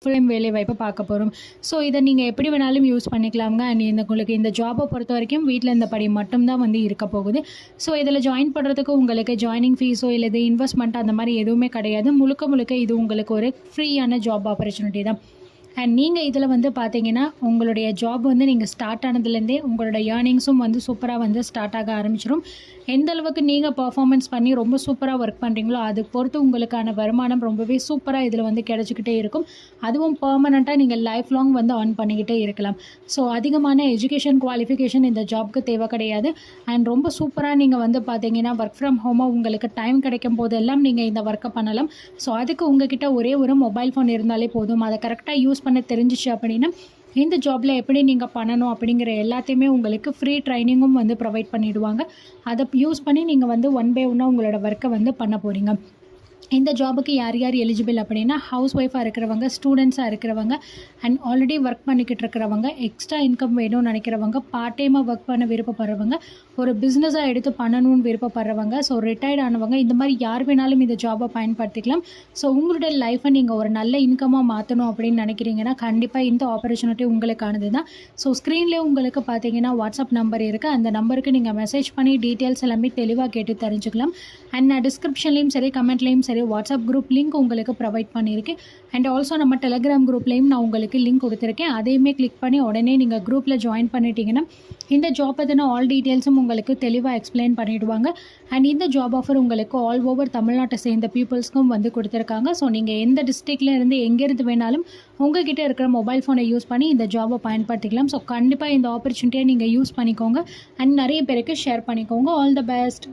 Full time வேலை வாய்ப்பு பார்க்க போகிறோம். ஸோ இதை நீங்கள் எப்படி வேணாலும் யூஸ் பண்ணிக்கலாங்க. அண்ட் உங்களுக்கு இந்த ஜாபை பொறுத்த வரைக்கும் வீட்டில் இந்த படி மட்டும்தான் வந்து இருக்க போகுது. ஸோ இதில் ஜாயின் பண்ணுறதுக்கு உங்களுக்கு ஜாயினிங் ஃபீஸோ இல்லை இது இன்வெஸ்ட்மெண்ட் அந்த மாதிரி எதுவுமே கிடையாது. முழுக்க முழுக்க இது உங்களுக்கு ஒரு ஃப்ரீயான ஜாப் ஆப்பர்ச்சுனிட்டி தான். அண்ட் நீங்கள் இதில் வந்து பார்த்தீங்கன்னா உங்களுடைய ஜாப் வந்து நீங்கள் ஸ்டார்ட் ஆனதுலேருந்தே உங்களோட ஏர்னிங்ஸும் வந்து சூப்பராக வந்து ஸ்டார்ட் ஆக ஆரம்பிச்சிடும். எந்த அளவுக்கு நீங்கள் பர்ஃபார்மன்ஸ் பண்ணி ரொம்ப சூப்பராக ஒர்க் பண்ணுறீங்களோ அது பொறுத்து உங்களுக்கான வருமானம் ரொம்பவே சூப்பராக இதில் வந்து கிடச்சிக்கிட்டே இருக்கும். அதுவும் பெர்மனெண்ட்டாக நீங்கள் லைஃப் லாங் வந்து ஏர்ன் பண்ணிக்கிட்டே இருக்கலாம். ஸோ அதிகமான எஜுகேஷன் குவாலிஃபிகேஷன் இந்த ஜாப்க்கு தேவை கிடையாது. அண்ட் ரொம்ப சூப்பராக நீங்கள் வந்து பார்த்தீங்கன்னா ஒர்க் ஃப்ரம் ஹோமாக உங்களுக்கு டைம் கிடைக்கும் போதெல்லாம் நீங்கள் இந்த ஒர்க்கை பண்ணலாம். ஸோ அதுக்கு உங்ககிட்ட ஒரே ஒரு மொபைல் ஃபோன் இருந்தாலே போதும். அதை கரெக்டாக யூஸ் பண்ண தெரிஞ்சிச்சு அப்படின்னா இந்த ஜாபில் எப்படி நீங்கள் பண்ணணும் அப்படிங்கிற எல்லாத்தையுமே உங்களுக்கு ஃப்ரீ ட்ரைனிங்கும் வந்து ப்ரொவைட் பண்ணிவிடுவாங்க. அதை யூஸ் பண்ணி நீங்கள் வந்து ஒன் பை ஒன்னாக உங்களோட ஒர்க்கை வந்து பண்ண போகிறீங்க. இந்த ஜாபுக்கு யார் யார் எலிஜிபிள் அப்படின்னா ஹவுஸ் ஒய்ஃபாக இருக்கிறவங்க, ஸ்டூடெண்ட்ஸாக இருக்கிறவங்க, அண்ட் ஆல்ரெடி ஒர்க் பண்ணிக்கிட்டு இருக்கிறவங்க, எக்ஸ்ட்ரா இன்கம் வேணும்னு நினைக்கிறவங்க, பார்ட் டைமாக ஒர்க் பண்ண விருப்பப்படுறவங்க, ஒரு பிஸ்னஸாக எடுத்து பண்ணணும்னு விருப்பப்படுறவங்க, ஸோ ரிட்டையர்ட் ஆனவங்க, இந்த மாதிரி யார் வேணாலும் இந்த ஜாபை பயன்படுத்திக்கலாம். ஸோ உங்களுடைய லைஃப்பை நீங்கள் ஒரு நல்ல இன்கமாக மாற்றணும் அப்படின்னு நினைக்கிறீங்கன்னா கண்டிப்பாக இந்த ஆப்பர்ச்சுனிட்டி உங்களுக்கானது தான். ஸோ ஸ்க்ரீன்லேயே உங்களுக்கு பார்த்தீங்கன்னா வாட்ஸ்அப் நம்பர் இருக்குது. அந்த நம்பருக்கு நீங்கள் மெசேஜ் பண்ணி டீட்டெயில்ஸ் எல்லாமே தெளிவாக கேட்டு தெரிஞ்சுக்கலாம். அண்ட் நான் டிஸ்கிரிப்ஷன்லேயும் சரி கமெண்ட்லேயும் சரி வாட்ஸ்அப் குரூப் லிங்க் உங்களுக்கு ப்ரொவைட் பண்ணியிருக்கேன். அண்ட் ஆல்சோ நம்ம டெலிகிராம் குரூப்லேயும் நான் உங்களுக்கு லிங்க் கொடுத்துருக்கேன். அதையுமே கிளிக் பண்ணி உடனே நீங்கள் குரூப்பில் ஜாயின் பண்ணிட்டீங்கன்னா இந்த ஜாப் பற்றின ஆல் டீட்டெயில்ஸும் உங்களுக்கு தெளிவாக எக்ஸ்பிளைன் பண்ணிவிடுவாங்க. அண்ட் இந்த ஜாப் ஆஃபர் உங்களுக்கு ஆல் ஓவர் தமிழ்நாட்டை சேர்ந்த பீப்புள்ஸ்க்கும் வந்து கொடுத்துருக்காங்க. ஸோ நீங்கள் எந்த டிஸ்ட்ரிக்டில் இருந்து எங்கேருந்து வேணாலும் உங்ககிட்ட இருக்கிற மொபைல் ஃபோனை யூஸ் பண்ணி இந்த ஜாபை பயன்படுத்திக்கலாம். ஸோ கண்டிப்பாக இந்த ஆப்பர்ச்சுனிட்டியை நீங்கள் யூஸ் பண்ணிக்கோங்க அண்ட் நிறைய பேருக்கு ஷேர் பண்ணிக்கோங்க. All the best.